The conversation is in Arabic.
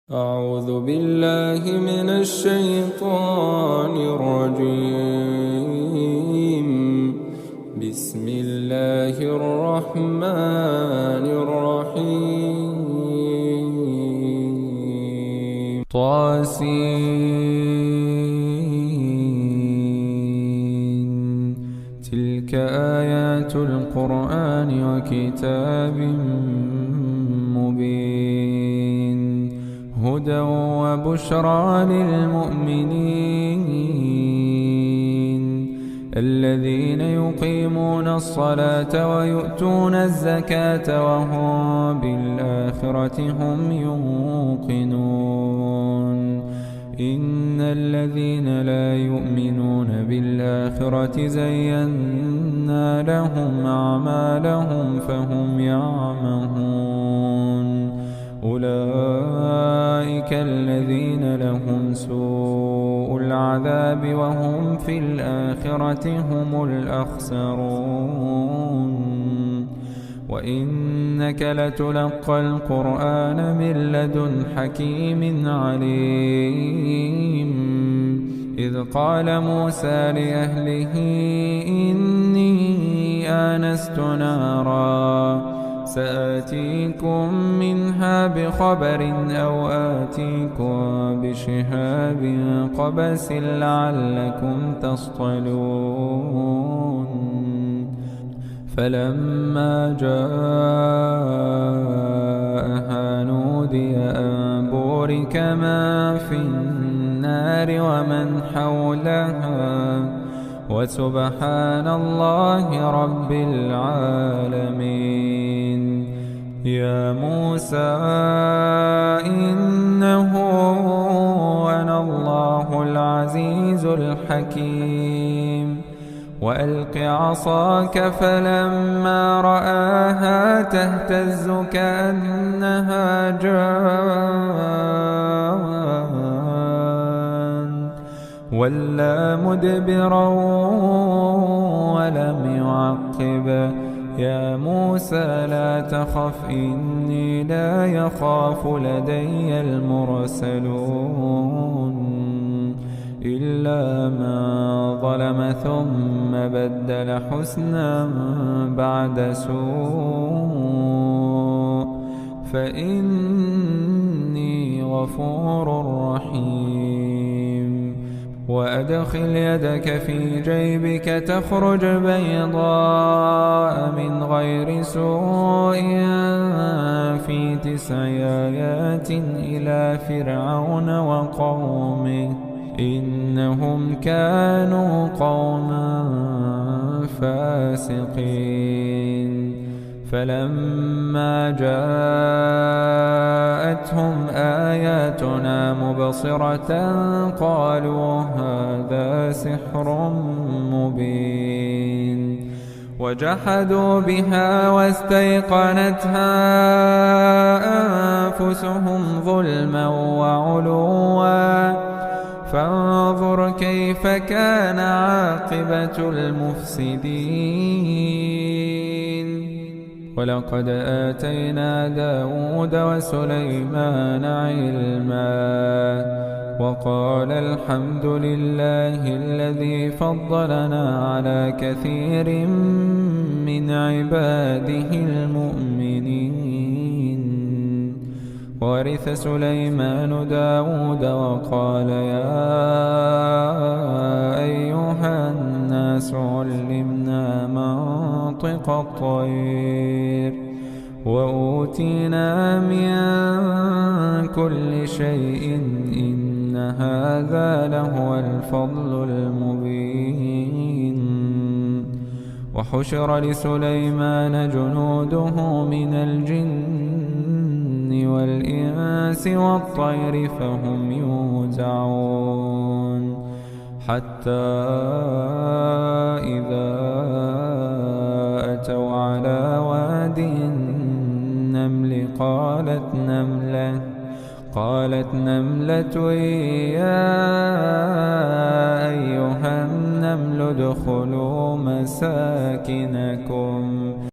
أعوذ بالله من الشيطان الرجيم. بسم الله الرحمن الرحيم. طاسين. تلك آيات القرآن وكتاب مبين، هدى وبشرى للمؤمنين الذين يقيمون الصلاة ويؤتون الزكاة وهم بالآخرة هم يوقنون. إن الذين لا يؤمنون بالآخرة زينا لهم أعمالهم فهم يعمهون. أولئك الذين لهم سوء العذاب وهم في الآخرة هم الأخسرون. وإنك لتلقى القرآن من لدن حكيم عليم. إذ قال موسى لأهله إني آنست نارا سآتيكم منها بخبر أو آتيكم بشهاب قبس لعلكم تصطلون. فلما جاءها نودي أن بورك من في النار ومن حولها وسبحان الله رب العالمين. يا موسى إنه أنا الله العزيز الحكيم. وألق عصاك فلما رآها تهتز كأنها جان ولى مدبرا ولم يعقب. يا موسى لا تخف إني لا يخاف لدي المرسلون إلا من ظلم ثم بدل حسنا بعد سوء فإني غفور رحيم. وأدخل يدك في جيبك تخرج بيضاء من غير سوء في 9 آيات إلى فرعون وقومه إنهم كانوا قوما فاسقين. فلما جاءتهم آياتنا مبصرة قالوا هذا سحر مبين. وجحدوا بها واستيقنتها أنفسهم ظلما وعلوا فانظر كيف كان عاقبة المفسدين. ولقد آتينا داود وسليمان علما وقال الحمد لله الذي فضلنا على كثير من عباده المؤمنين. ورث سليمان داود وقال يا أيها الناس علمنا منطق الطير وأوتينا من كل شيء إن هذا لهو الفضل المبين. وحشر لسليمان جنوده من الجن والإنس والطير فهم يوزعون. حتى إذا أتوا على واد النمل قالت نملة يا أيها النمل ادخلوا مساكنكم